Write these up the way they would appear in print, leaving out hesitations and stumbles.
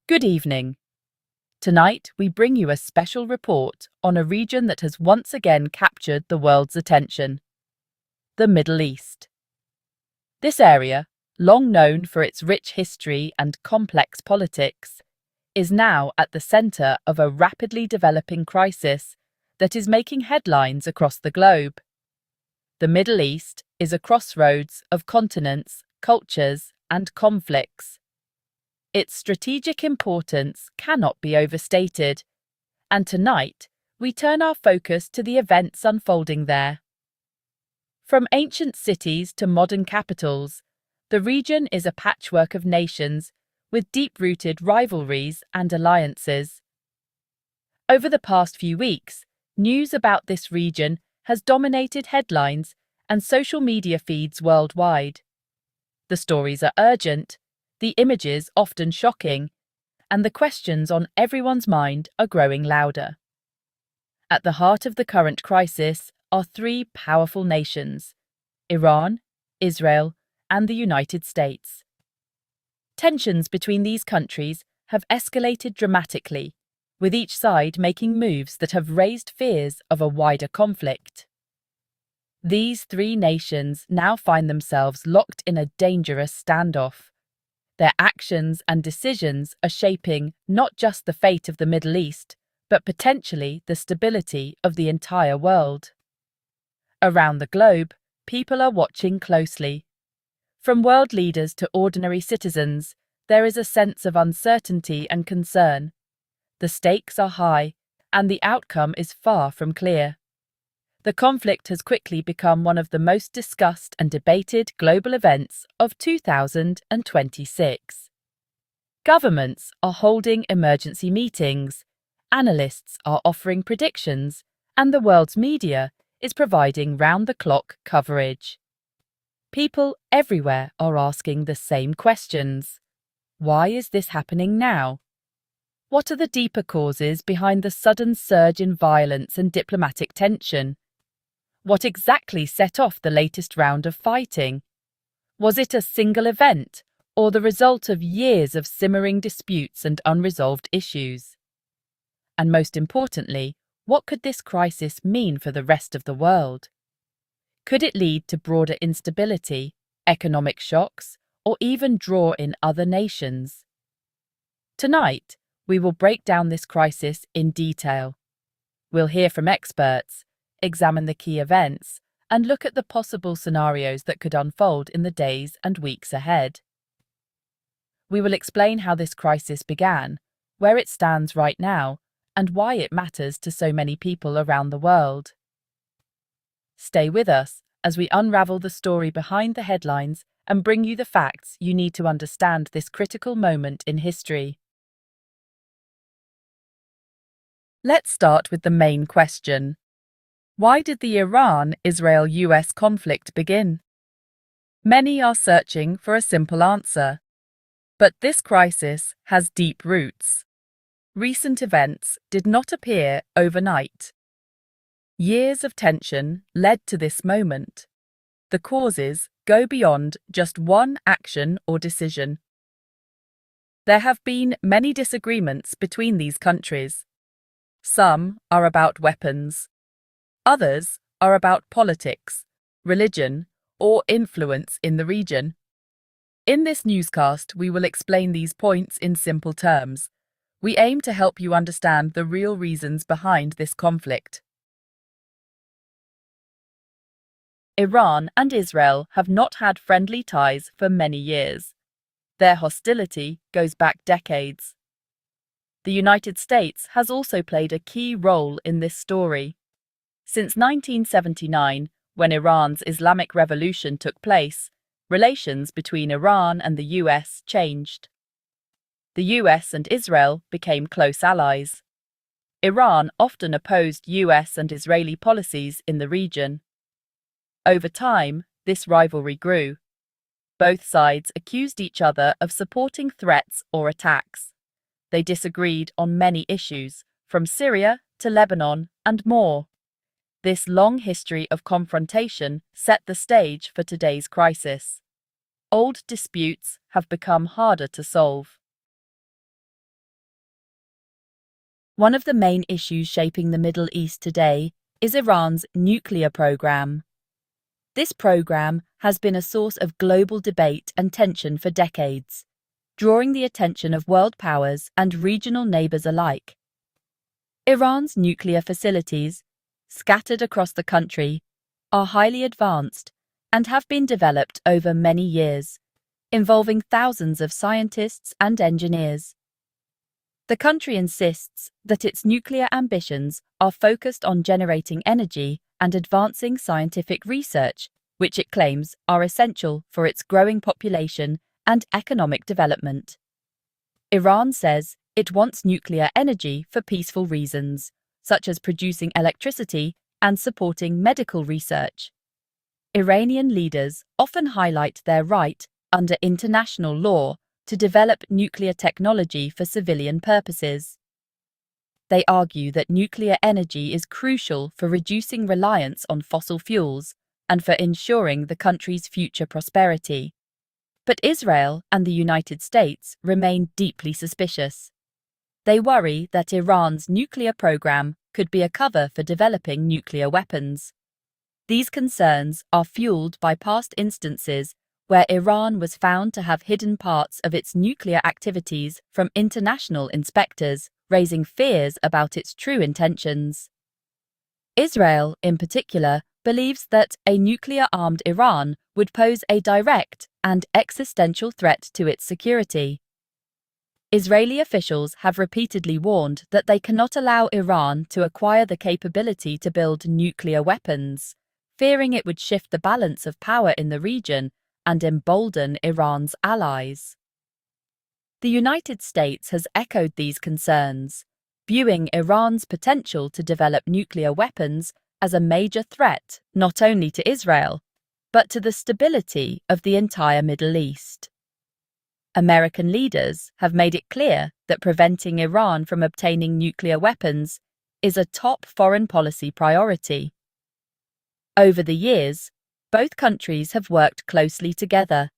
Good evening. Tonight, we bring you a special report on a region that has once again captured the world's attention: the Middle East. This area, long known for its rich history and complex politics, is now at the center of a rapidly developing crisis that is making headlines across the globe. The Middle East is a crossroads of continents, cultures, and conflicts. Its strategic importance cannot be overstated, and tonight we turn our focus to the events unfolding there. From ancient cities to modern capitals, the region is a patchwork of nations with deep-rooted rivalries and alliances. Over the past few weeks, news about this region has dominated headlines and social media feeds worldwide. The stories are urgent, the images often shocking, and the questions on everyone's mind are growing louder. At the heart of the current crisis are three powerful nations: Iran, Israel, and the United States. Tensions between these countries have escalated dramatically, with each side making moves that have raised fears of a wider conflict. These three nations now find themselves locked in a dangerous standoff. Their actions and decisions are shaping not just the fate of the Middle East, but potentially the stability of the entire world. Around the globe, people are watching closely. From world leaders to ordinary citizens, there is a sense of uncertainty and concern. The stakes are high, and the outcome is far from clear. The conflict has quickly become one of the most discussed and debated global events of 2026. Governments are holding emergency meetings, analysts are offering predictions, and the world's media is providing round-the-clock coverage. People everywhere are asking the same questions. Why is this happening now? What are the deeper causes behind the sudden surge in violence and diplomatic tension? What exactly set off the latest round of fighting? Was it a single event, or the result of years of simmering disputes and unresolved issues? And most importantly, what could this crisis mean for the rest of the world? Could it lead to broader instability, economic shocks, or even draw in other nations? Tonight, we will break down this crisis in detail. We'll hear from experts, examine the key events, and look at the possible scenarios that could unfold in the days and weeks ahead. We will explain how this crisis began, where it stands right now, and why it matters to so many people around the world. Stay with us as we unravel the story behind the headlines and bring you the facts you need to understand this critical moment in history. Let's start with the main question. Why did the Iran-Israel-US conflict begin? Many are searching for a simple answer. But this crisis has deep roots. Recent events did not appear overnight. Years of tension led to this moment. The causes go beyond just one action or decision. There have been many disagreements between these countries. Some are about weapons. Others are about politics, religion, or influence in the region. In this newscast, we will explain these points in simple terms. We aim to help you understand the real reasons behind this conflict. Iran and Israel have not had friendly ties for many years. Their hostility goes back decades. The United States has also played a key role in this story. Since 1979, when Iran's Islamic Revolution took place, relations between Iran and the US changed. The US and Israel became close allies. Iran often opposed US and Israeli policies in the region. Over time, this rivalry grew. Both sides accused each other of supporting threats or attacks. They disagreed on many issues, from Syria to Lebanon and more. This long history of confrontation set the stage for today's crisis. Old disputes have become harder to solve. One of the main issues shaping the Middle East today is Iran's nuclear program. This program has been a source of global debate and tension for decades, drawing the attention of world powers and regional neighbors alike. Iran's nuclear facilities, scattered across the country, are highly advanced and have been developed over many years, involving thousands of scientists and engineers. The country insists that its nuclear ambitions are focused on generating energy and advancing scientific research, which it claims are essential for its growing population and economic development. Iran says it wants nuclear energy for peaceful reasons, such as producing electricity and supporting medical research. Iranian leaders often highlight their right, under international law, to develop nuclear technology for civilian purposes. They argue that nuclear energy is crucial for reducing reliance on fossil fuels and for ensuring the country's future prosperity. But Israel and the United States remain deeply suspicious. They worry that Iran's nuclear program could be a cover for developing nuclear weapons. These concerns are fueled by past instances where Iran was found to have hidden parts of its nuclear activities from international inspectors, raising fears about its true intentions. Israel, in particular, believes that a nuclear-armed Iran would pose a direct and existential threat to its security. Israeli officials have repeatedly warned that they cannot allow Iran to acquire the capability to build nuclear weapons, fearing it would shift the balance of power in the region and embolden Iran's allies. The United States has echoed these concerns, viewing Iran's potential to develop nuclear weapons as a major threat not only to Israel, but to the stability of the entire Middle East. American leaders have made it clear that preventing Iran from obtaining nuclear weapons is a top foreign policy priority. Over the years, both countries have worked closely together,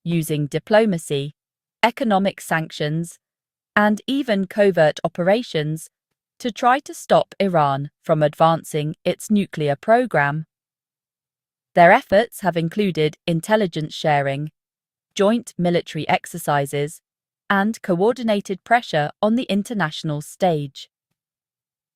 using diplomacy, economic sanctions, and even covert operations to try to stop Iran from advancing its nuclear program. Their efforts have included intelligence sharing, joint military exercises, and coordinated pressure on the international stage.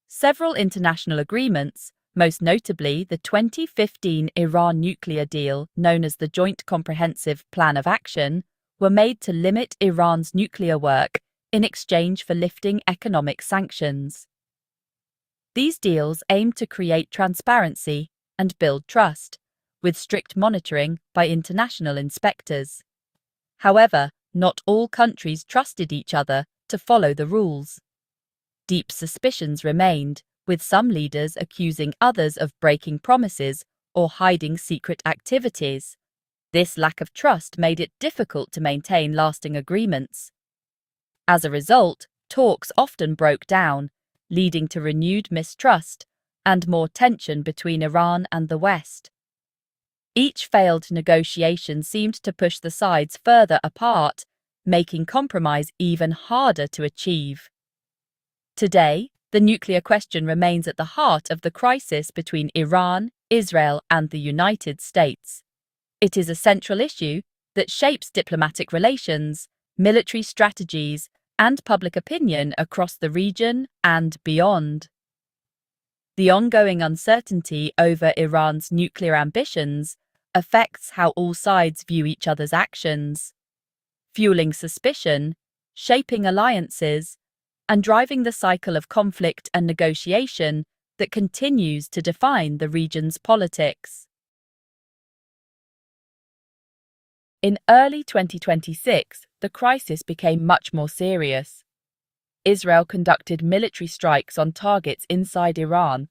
Several international agreements, most notably the 2015 Iran nuclear deal known as the Joint Comprehensive Plan of Action, were made to limit Iran's nuclear work in exchange for lifting economic sanctions. These deals aim to create transparency and build trust, with strict monitoring by international inspectors. However, not all countries trusted each other to follow the rules. Deep suspicions remained, with some leaders accusing others of breaking promises or hiding secret activities. This lack of trust made it difficult to maintain lasting agreements. As a result, talks often broke down, leading to renewed mistrust and more tension between Iran and the West. Each failed negotiation seemed to push the sides further apart, making compromise even harder to achieve. Today, the nuclear question remains at the heart of the crisis between Iran, Israel, and the United States. It is a central issue that shapes diplomatic relations, military strategies, and public opinion across the region and beyond. The ongoing uncertainty over Iran's nuclear ambitions affects how all sides view each other's actions, fueling suspicion, shaping alliances, and driving the cycle of conflict and negotiation that continues to define the region's politics. In early 2026, the crisis became much more serious. Israel conducted military strikes on targets inside Iran.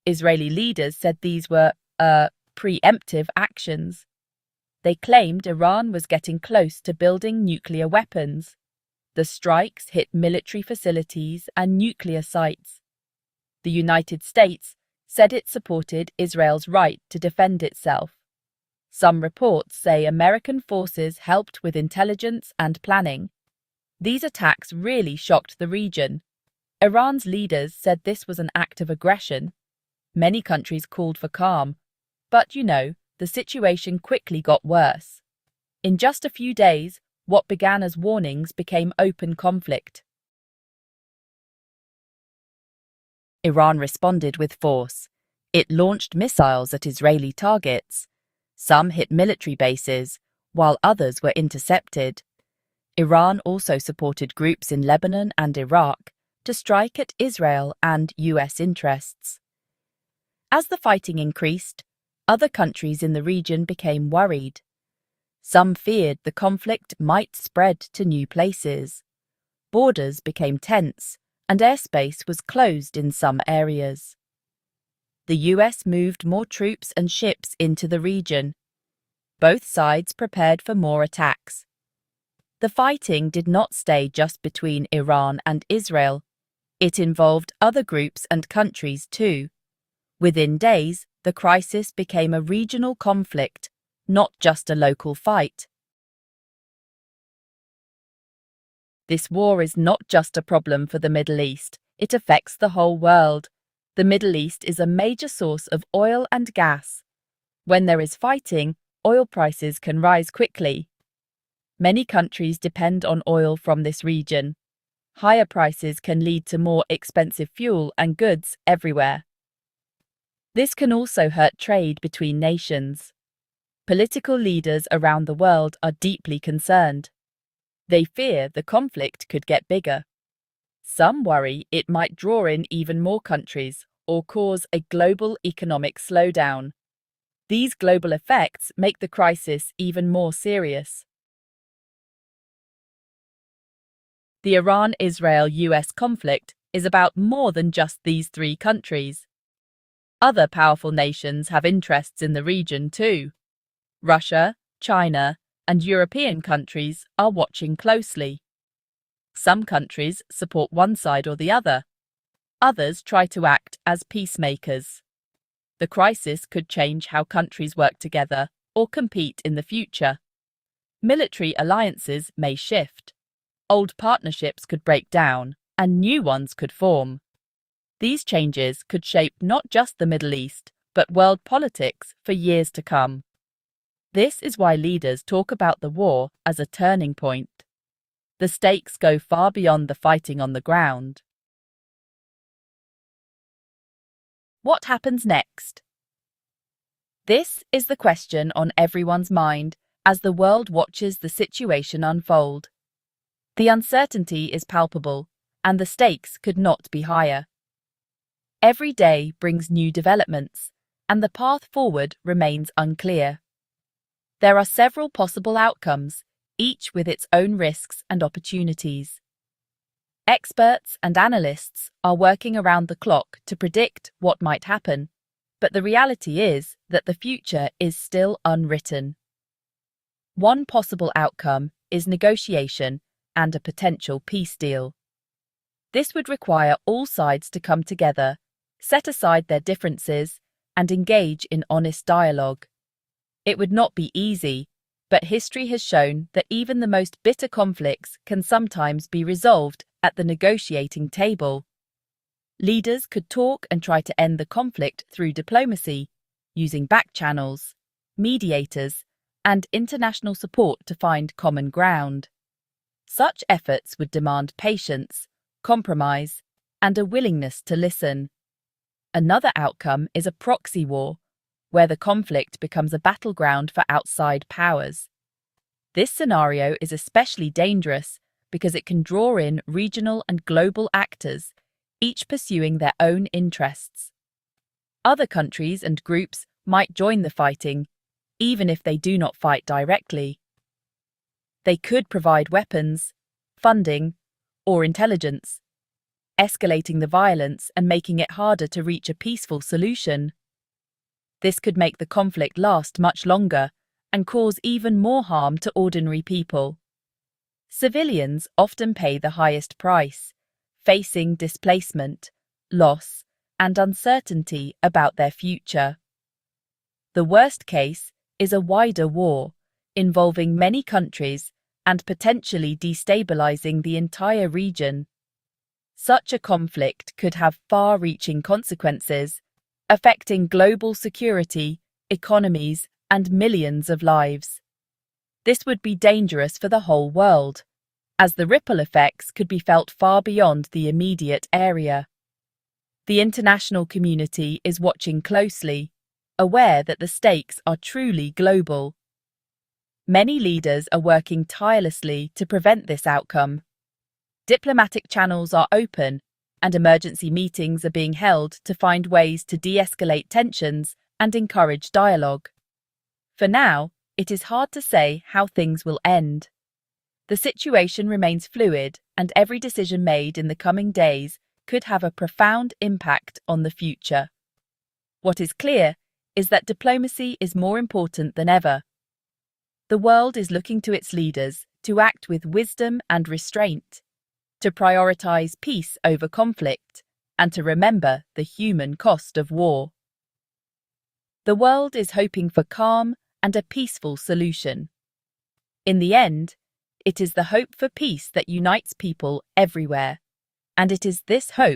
Israeli leaders said these were preemptive actions. They claimed Iran was getting close to building nuclear weapons. The strikes hit military facilities and nuclear sites. The United States said it supported Israel's right to defend itself. Some reports say American forces helped with intelligence and planning. These attacks really shocked the region. Iran's leaders said this was an act of aggression. Many countries called for calm, but the situation quickly got worse. In just a few days, what began as warnings became open conflict. Iran responded with force. It launched missiles at Israeli targets. Some hit military bases, while others were intercepted. Iran also supported groups in Lebanon and Iraq to strike at Israel and US interests. As the fighting increased, other countries in the region became worried. Some feared the conflict might spread to new places. Borders became tense, and airspace was closed in some areas. The US moved more troops and ships into the region. Both sides prepared for more attacks. The fighting did not stay just between Iran and Israel. It involved other groups and countries too. Within days, the crisis became a regional conflict, not just a local fight. This war is not just a problem for the Middle East, it affects the whole world. The Middle East is a major source of oil and gas. When there is fighting, oil prices can rise quickly. Many countries depend on oil from this region. Higher prices can lead to more expensive fuel and goods everywhere. This can also hurt trade between nations. Political leaders around the world are deeply concerned. They fear the conflict could get bigger. Some worry it might draw in even more countries or cause a global economic slowdown. These global effects make the crisis even more serious. The Iran-Israel-US conflict is about more than just these three countries. Other powerful nations have interests in the region too. Russia, China, and European countries are watching closely. Some countries support one side or the other. Others try to act as peacemakers. The crisis could change how countries work together or compete in the future. Military alliances may shift. Old partnerships could break down, and new ones could form. These changes could shape not just the Middle East, but world politics for years to come. This is why leaders talk about the war as a turning point. The stakes go far beyond the fighting on the ground. What happens next? This is the question on everyone's mind as the world watches the situation unfold. The uncertainty is palpable, and the stakes could not be higher. Every day brings new developments, and the path forward remains unclear. There are several possible outcomes, each with its own risks and opportunities. Experts and analysts are working around the clock to predict what might happen, but the reality is that the future is still unwritten. One possible outcome is negotiation and a potential peace deal. This would require all sides to come together, set aside their differences, and engage in honest dialogue. It would not be easy, but history has shown that even the most bitter conflicts can sometimes be resolved at the negotiating table. Leaders could talk and try to end the conflict through diplomacy, using back channels, mediators, and international support to find common ground. Such efforts would demand patience, compromise, and a willingness to listen. Another outcome is a proxy war, where the conflict becomes a battleground for outside powers. This scenario is especially dangerous because it can draw in regional and global actors, each pursuing their own interests. Other countries and groups might join the fighting, even if they do not fight directly. They could provide weapons, funding, or intelligence, escalating the violence and making it harder to reach a peaceful solution. This could make the conflict last much longer and cause even more harm to ordinary people. Civilians often pay the highest price, facing displacement, loss, and uncertainty about their future. The worst case is a wider war, involving many countries and potentially destabilizing the entire region. Such a conflict could have far-reaching consequences, affecting global security, economies, and millions of lives. This would be dangerous for the whole world, as the ripple effects could be felt far beyond the immediate area. The international community is watching closely, aware that the stakes are truly global. Many leaders are working tirelessly to prevent this outcome. Diplomatic channels are open, and emergency meetings are being held to find ways to de-escalate tensions and encourage dialogue. For now, it is hard to say how things will end. The situation remains fluid, and every decision made in the coming days could have a profound impact on the future. What is clear is that diplomacy is more important than ever. The world is looking to its leaders to act with wisdom and restraint, to prioritize peace over conflict, and to remember the human cost of war. The world is hoping for calm and a peaceful solution. In the end, it is the hope for peace that unites people everywhere, and it is this hope